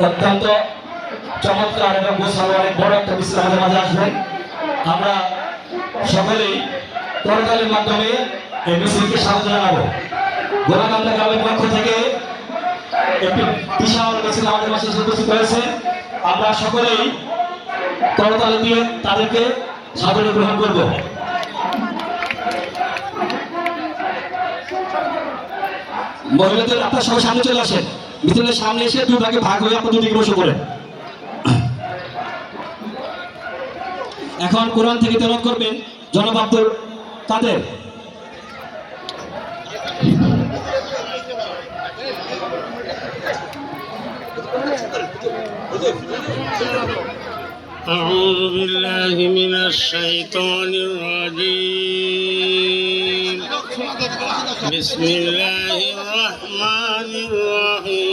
অত্যন্ত চমৎকার এবং গোছানো অনেক বড় একটা মিছিল আমাদের মাঝে আসবে। আমরা সকলেই করতালির মাধ্যমে এই মিছিলকে স্বাগত জানাবো। গোলাকান্দা গ্রামের পক্ষ থেকে একটি বিশাল মিছিল আমাদের মাঝে উপস্থিত হয়েছে। আমরা সকলেই করতালি দিয়ে তাদেরকে সাদরে গ্রহণ করব। মহিলাদের আপনার সবাই সামনে চলে আসেন, মিছিলের সামনে এসে দুই ভাগে ভাগ হয়ে আপনার দুদিকে বসে পড়েন। এখন কোরআন থেকে তেলাওয়াত করবেন জনাব আব্দুল কাদের। أعوذ بالله من الشيطان الرجيم بسم الله الرحمن الرحيم